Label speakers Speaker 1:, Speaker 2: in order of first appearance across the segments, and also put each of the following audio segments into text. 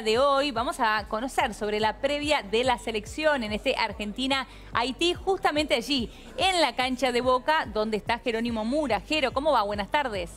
Speaker 1: De hoy vamos a conocer sobre la previa de la selección en este Argentina-Haití, justamente allí, en la cancha de Boca, donde está Jerónimo Mura. Jero, ¿cómo va? Buenas tardes.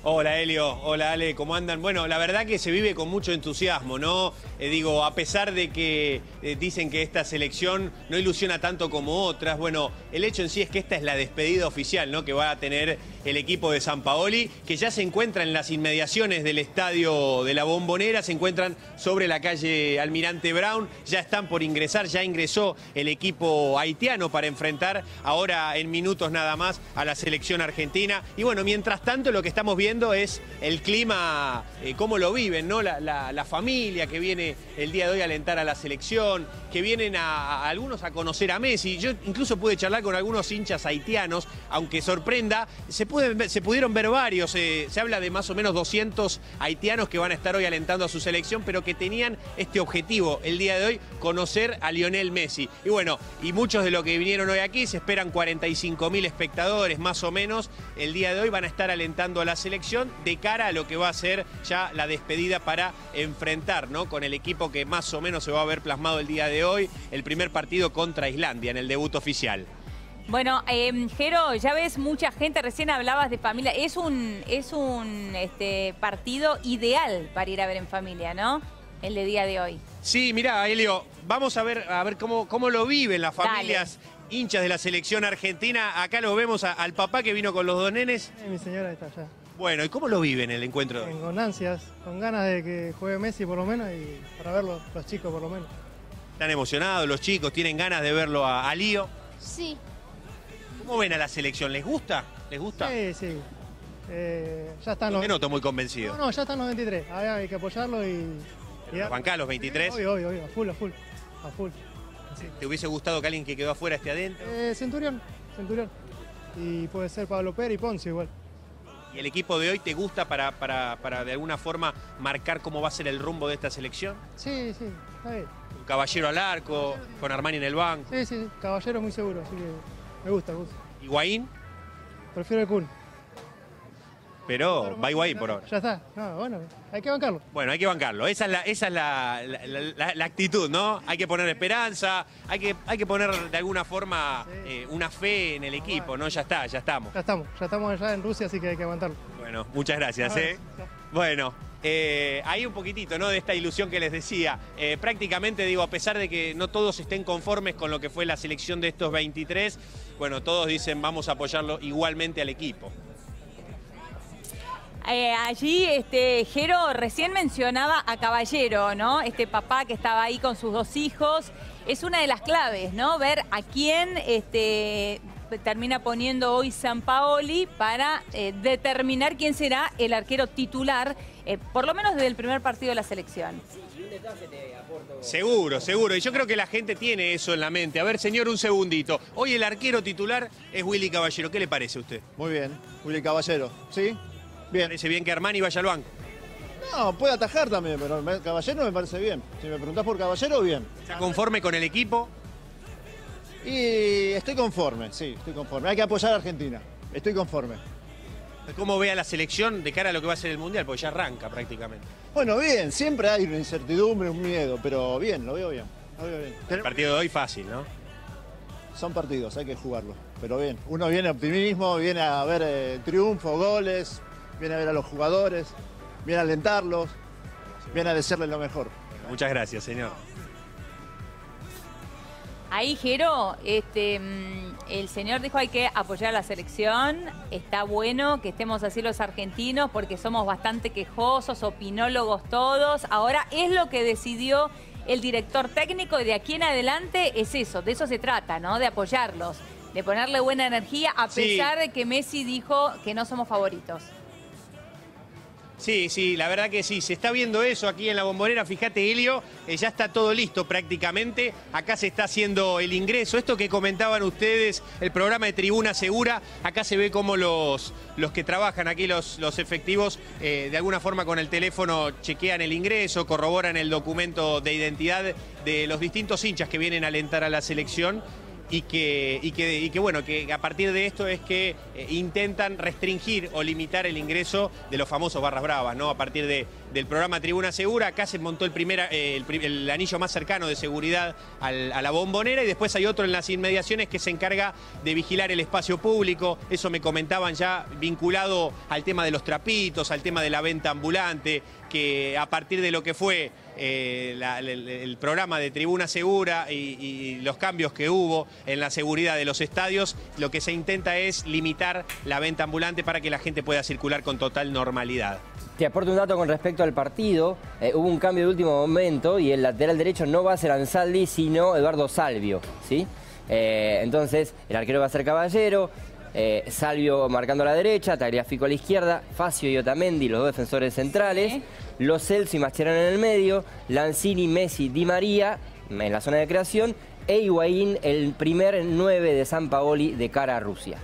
Speaker 2: Hola Helio, hola Ale, ¿cómo andan? Bueno, la verdad que se vive con mucho entusiasmo, ¿no? Digo, a pesar de que dicen que esta selección no ilusiona tanto como otras, bueno, el hecho en sí es que esta es la despedida oficial, ¿no? Que va a tener el equipo de Sampaoli, que ya se encuentra en las inmediaciones del estadio de la Bombonera, se encuentran sobre la calle Almirante Brown, ya están por ingresar, ya ingresó el equipo haitiano para enfrentar ahora en minutos nada más a la selección argentina. Y bueno, mientras tanto lo que estamos viendo es el clima, cómo lo viven, ¿no? La familia que viene el día de hoy a alentar a la selección, que vienen a algunos a conocer a Messi. Yo incluso pude charlar con algunos hinchas haitianos, aunque sorprenda, se pudieron ver varios. Se habla de más o menos 200 haitianos que van a estar hoy alentando a su selección, pero que tenían este objetivo el día de hoy, conocer a Lionel Messi. Y bueno, y muchos de los que vinieron hoy aquí, se esperan 45.000 espectadores más o menos, el día de hoy van a estar alentando a la selección de cara a lo que va a ser ya la despedida para enfrentar, ¿no? Con el equipo que más o menos se va a ver plasmado el día de hoy, el primer partido contra Islandia en el debut oficial.
Speaker 1: Bueno, Jero, ya ves mucha gente, recién hablabas de familia, es un partido ideal para ir a ver en familia, ¿no? El de día de hoy.
Speaker 2: Sí, mirá, Helio, vamos a ver cómo lo viven las familias. Dale. Hinchas de la selección argentina. Acá lo vemos al papá que vino con los dos nenes.
Speaker 3: Mi señora está allá.
Speaker 2: Bueno, ¿y cómo lo viven el encuentro?
Speaker 3: Con ansias, con ganas de que juegue Messi por lo menos y para verlo los chicos por lo menos.
Speaker 2: ¿Están emocionados los chicos? ¿Tienen ganas de verlo a Lío?
Speaker 4: Sí.
Speaker 2: ¿Cómo ven a la selección? ¿Les gusta? ¿Les gusta?
Speaker 3: Sí, sí. Ya están los...
Speaker 2: No te noto muy convencido.
Speaker 3: No, ya están los 23. Hay que apoyarlo y...
Speaker 2: ¿Los bancás los 23?
Speaker 3: Sí, obvio, a full. Sí.
Speaker 2: ¿Te hubiese gustado que alguien que quedó afuera esté adentro?
Speaker 3: Centurión. Y puede ser Pablo Pérez y Ponce igual.
Speaker 2: ¿Y el equipo de hoy te gusta para de alguna forma marcar cómo va a ser el rumbo de esta selección?
Speaker 3: Sí, está bien.
Speaker 2: Un Caballero al arco, con Armani en el banco.
Speaker 3: Sí, Caballero muy seguro, así que me gusta.
Speaker 2: ¿Higuaín?
Speaker 3: Prefiero el Kun.
Speaker 2: Pero va Higuaín por ahora.
Speaker 3: Ya está. No, bueno, hay que bancarlo.
Speaker 2: Bueno, hay que bancarlo. Esa es la actitud, ¿no? Hay que poner esperanza, hay que poner de alguna forma una fe en el equipo, ¿no? Ya estamos.
Speaker 3: Ya estamos allá en Rusia, así que hay que aguantarlo.
Speaker 2: Bueno, muchas gracias, Bueno, hay un poquitito, ¿no? De esta ilusión que les decía. Prácticamente, digo, a pesar de que no todos estén conformes con lo que fue la selección de estos 23, bueno, todos dicen vamos a apoyarlo igualmente al equipo.
Speaker 1: Allí, Jero recién mencionaba a Caballero, ¿no? Este papá que estaba ahí con sus dos hijos. Es una de las claves, ¿no? Ver a quién termina poniendo hoy Sampaoli para determinar quién será el arquero titular, por lo menos desde el primer partido de la selección.
Speaker 2: Seguro. Y yo creo que la gente tiene eso en la mente. A ver, señor, un segundito. Hoy el arquero titular es Willy Caballero. ¿Qué le parece a usted?
Speaker 5: Muy bien, Willy Caballero. ¿Sí? Bien.
Speaker 2: ¿Parece bien que Armani vaya al banco?
Speaker 5: No, puede atajar también, pero Caballero me parece bien. Si me preguntás por Caballero, bien.
Speaker 2: ¿Está conforme con el equipo?
Speaker 5: Y estoy conforme, sí, estoy conforme. Hay que apoyar a Argentina. Estoy conforme.
Speaker 2: ¿Cómo ve a la selección de cara a lo que va a ser el Mundial? Porque ya arranca prácticamente.
Speaker 5: Bueno, bien, siempre hay una incertidumbre, un miedo, pero bien, lo veo bien.
Speaker 2: El partido de hoy fácil, ¿no?
Speaker 5: Son partidos, hay que jugarlos, pero bien. Uno viene optimismo, viene a ver triunfo, goles, viene a ver a los jugadores, viene a alentarlos, viene a desearles lo mejor.
Speaker 2: Muchas gracias, señor.
Speaker 1: Ahí, Jero, el señor dijo hay que apoyar a la selección. Está bueno que estemos así los argentinos porque somos bastante quejosos, opinólogos todos. Ahora es lo que decidió el director técnico y de aquí en adelante es eso, de eso se trata, ¿no? De apoyarlos, de ponerle buena energía a pesar de que Messi dijo que no somos favoritos.
Speaker 2: Sí, la verdad que sí. Se está viendo eso aquí en la Bombonera. Fíjate, Helio, ya está todo listo prácticamente. Acá se está haciendo el ingreso. Esto que comentaban ustedes, el programa de Tribuna Segura, acá se ve como los que trabajan aquí, los efectivos, de alguna forma con el teléfono chequean el ingreso, corroboran el documento de identidad de los distintos hinchas que vienen a alentar a la selección. Y que bueno, que a partir de esto es que intentan restringir o limitar el ingreso de los famosos barras bravas, ¿no? A partir de del programa Tribuna Segura. Acá se montó el anillo más cercano de seguridad a la Bombonera, y después hay otro en las inmediaciones que se encarga de vigilar el espacio público. Eso me comentaban ya, vinculado al tema de los trapitos, al tema de la venta ambulante, que a partir de lo que fue el programa de Tribuna Segura y los cambios que hubo en la seguridad de los estadios, lo que se intenta es limitar la venta ambulante para que la gente pueda circular con total normalidad.
Speaker 4: Te aporto un dato con respecto al partido. Hubo un cambio de último momento y el lateral derecho no va a ser Ansaldi, sino Eduardo Salvio, ¿sí? Entonces, el arquero va a ser Caballero, Salvio marcando a la derecha, Tagliafico a la izquierda, Facio y Otamendi, los dos defensores centrales, sí. Lo Celso y Mascherano en el medio, Lanzini, Messi, Di María en la zona de creación, e Higuaín, el primer 9 de Sampaoli de cara a Rusia.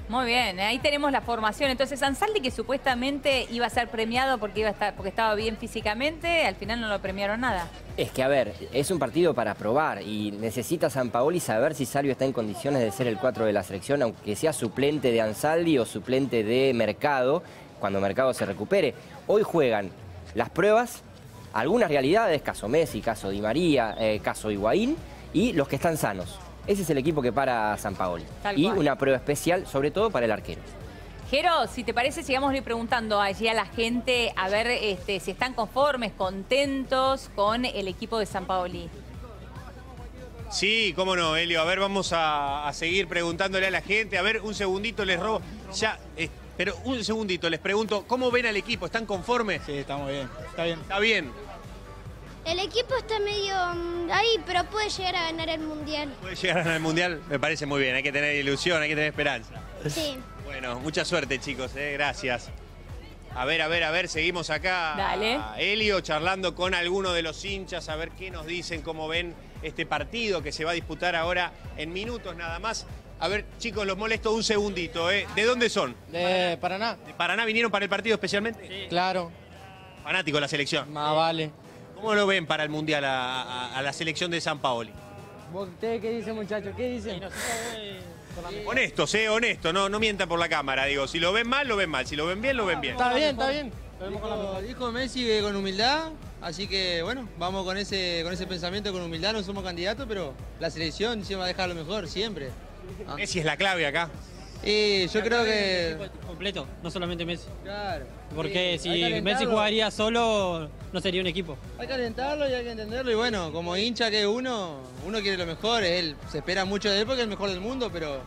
Speaker 1: Muy bien, ahí tenemos la formación. Entonces, Ansaldi, que supuestamente iba a ser premiado porque estaba bien físicamente, al final no lo premiaron nada.
Speaker 4: Es que, a ver, es un partido para probar y necesita Sampaoli saber si Salvio está en condiciones de ser el 4 de la selección, aunque sea suplente de Ansaldi o suplente de Mercado, cuando Mercado se recupere. Hoy juegan las pruebas, algunas realidades, caso Messi, caso Di María, caso Higuaín, y los que están sanos. Ese es el equipo que para Sampaoli. Y una prueba especial, sobre todo para el arquero.
Speaker 1: Jero, si te parece, sigamos preguntando allí a la gente a ver si están conformes, contentos con el equipo de Sampaoli.
Speaker 2: Sí, cómo no, Helio. A ver, vamos a seguir preguntándole a la gente. A ver, un segundito les robo. Ya, pero un segundito les pregunto, ¿cómo ven al equipo? ¿Están conformes?
Speaker 3: Sí, estamos bien. Está bien.
Speaker 2: Está bien.
Speaker 6: El equipo está medio ahí, pero puede llegar a ganar el Mundial.
Speaker 2: ¿Puede llegar a ganar el Mundial? Me parece muy bien. Hay que tener ilusión, hay que tener esperanza.
Speaker 6: Sí.
Speaker 2: Bueno, mucha suerte, chicos. Gracias. A ver, seguimos acá.
Speaker 1: Dale.
Speaker 2: Helio charlando con alguno de los hinchas, a ver qué nos dicen, cómo ven este partido que se va a disputar ahora en minutos nada más. A ver, chicos, los molesto un segundito. ¿De dónde son?
Speaker 3: De Paraná.
Speaker 2: ¿De Paraná vinieron para el partido especialmente?
Speaker 3: Sí. Claro.
Speaker 2: Fanático de la selección.
Speaker 3: Más vale.
Speaker 2: ¿Cómo lo ven para el Mundial a la selección de Sampaoli?
Speaker 7: ¿Ustedes qué dicen, muchachos? ¿Qué dicen?
Speaker 2: Honestos, honesto, no mientan por la cámara, digo. Si lo ven mal, lo ven mal. Si lo ven bien, lo ven bien.
Speaker 3: Está bien, está bien.
Speaker 7: Dijo Messi con humildad, así que bueno, vamos con ese pensamiento, con humildad. No somos candidatos, pero la selección siempre va a dejar lo mejor, siempre.
Speaker 2: Messi es la clave acá.
Speaker 7: Y yo creo que...
Speaker 8: completo, no solamente Messi.
Speaker 7: Claro.
Speaker 8: Porque si Messi jugaría solo, no sería un equipo.
Speaker 7: Hay que alentarlo y hay que entenderlo. Y bueno, como hincha que uno quiere lo mejor. Él se espera mucho de él porque es el mejor del mundo, pero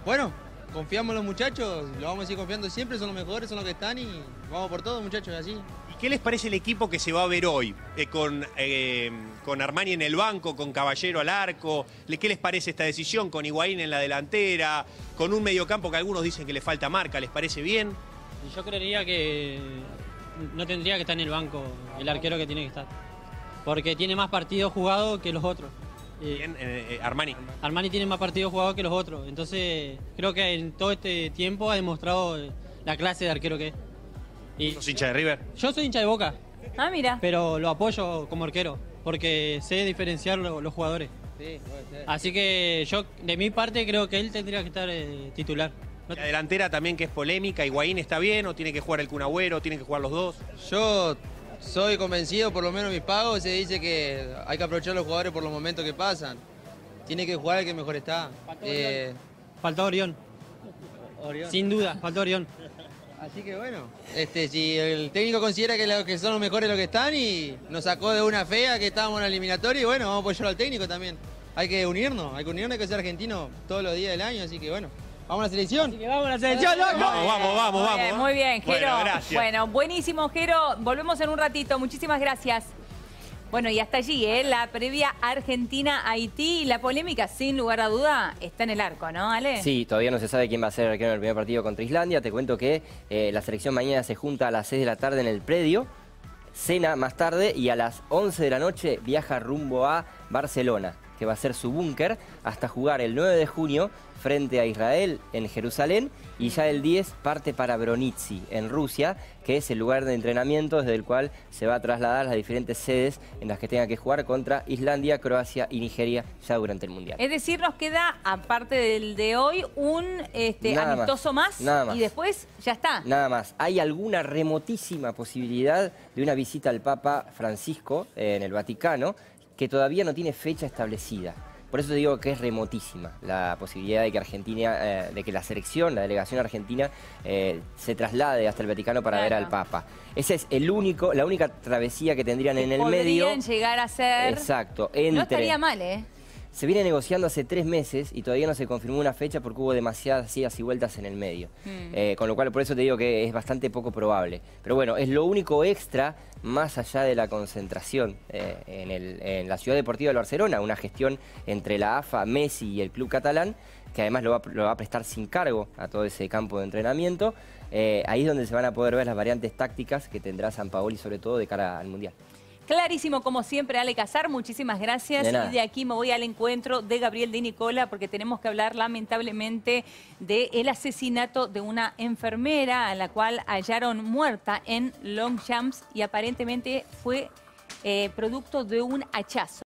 Speaker 7: bueno, confiamos en los muchachos, lo vamos a seguir confiando siempre, son los mejores, son los que están y vamos por todo, muchachos, así.
Speaker 2: ¿Y qué les parece el equipo que se va a ver hoy? Con Armani en el banco, con Caballero al arco. ¿Qué les parece esta decisión? Con Higuaín en la delantera, con un mediocampo que algunos dicen que le falta marca. ¿Les parece bien?
Speaker 8: Yo creería que no tendría que estar en el banco el arquero que tiene que estar. Porque tiene más partidos jugados que los otros.
Speaker 2: Bien, Armani.
Speaker 8: Armani tiene más partidos jugados que los otros. Entonces creo que en todo este tiempo ha demostrado la clase de arquero que es.
Speaker 2: ¿Sos hincha de River?
Speaker 8: Yo soy hincha de Boca.
Speaker 1: Ah, mira.
Speaker 8: Pero lo apoyo como arquero, porque sé diferenciar los jugadores.
Speaker 7: Sí, puede ser.
Speaker 8: Así que yo, de mi parte, creo que él tendría que estar titular.
Speaker 2: La delantera también, que es polémica. ¿Higuaín está bien o tiene que jugar el Kun Agüero? ¿Tienen que jugar los dos?
Speaker 7: Yo soy convencido, por lo menos mis pagos, se dice que hay que aprovechar a los jugadores por los momentos que pasan. Tiene que jugar el que mejor está.
Speaker 8: Faltó Orión. Sin duda, faltó Orión.
Speaker 7: Así que bueno, si el técnico considera que son los mejores los que están y nos sacó de una fea que estábamos en la eliminatoria, y bueno, vamos a apoyar al técnico también. Hay que unirnos, hay que ser argentino todos los días del año, así que bueno. Vamos a la selección.
Speaker 8: Así que vamos a la selección, loco.
Speaker 2: Vamos.
Speaker 1: Muy bien, Jero.
Speaker 2: Bueno, gracias.
Speaker 1: Bueno, buenísimo, Jero. Volvemos en un ratito. Muchísimas gracias. Bueno, y hasta allí, la previa Argentina-Haití. La polémica, sin lugar a duda, está en el arco, ¿no, Ale?
Speaker 4: Sí, todavía no se sabe quién va a ser el arquero en el primer partido contra Islandia. Te cuento que la selección mañana se junta a las 6 de la tarde en el predio, cena más tarde y a las 11 de la noche viaja rumbo a Barcelona. que va a ser su búnker, hasta jugar el 9 de junio frente a Israel en Jerusalén, y ya el 10 parte para Bronitsi, en Rusia, que es el lugar de entrenamiento desde el cual se va a trasladar a las diferentes sedes en las que tenga que jugar contra Islandia, Croacia y Nigeria ya durante el Mundial.
Speaker 1: Es decir, nos queda, aparte del de hoy, un amistoso más,
Speaker 4: nada más.
Speaker 1: Y después ya está.
Speaker 4: Nada más. Hay alguna remotísima posibilidad de una visita al Papa Francisco en el Vaticano, que todavía no tiene fecha establecida. Por eso digo que es remotísima la posibilidad de que Argentina, de que la selección, la delegación argentina, se traslade hasta el Vaticano para ver al Papa. Esa es la única travesía que tendrían en el medio.
Speaker 1: Podrían llegar a ser...
Speaker 4: Exacto.
Speaker 1: No estaría mal, ¿eh?
Speaker 4: Se viene negociando hace 3 meses y todavía no se confirmó una fecha porque hubo demasiadas idas y vueltas en el medio. Con lo cual, por eso te digo que es bastante poco probable. Pero bueno, es lo único extra más allá de la concentración en la Ciudad Deportiva de Barcelona, una gestión entre la AFA, Messi y el club catalán, que además lo va a prestar sin cargo a todo ese campo de entrenamiento. Ahí es donde se van a poder ver las variantes tácticas que tendrá Sampaoli, sobre todo de cara al Mundial.
Speaker 1: Clarísimo, como siempre, Ale Casar, muchísimas gracias.
Speaker 4: De nada.
Speaker 1: Y de aquí me voy al encuentro de Gabriel Di Nicola, porque tenemos que hablar lamentablemente del asesinato de una enfermera a la cual hallaron muerta en Longchamps y aparentemente fue producto de un hachazo.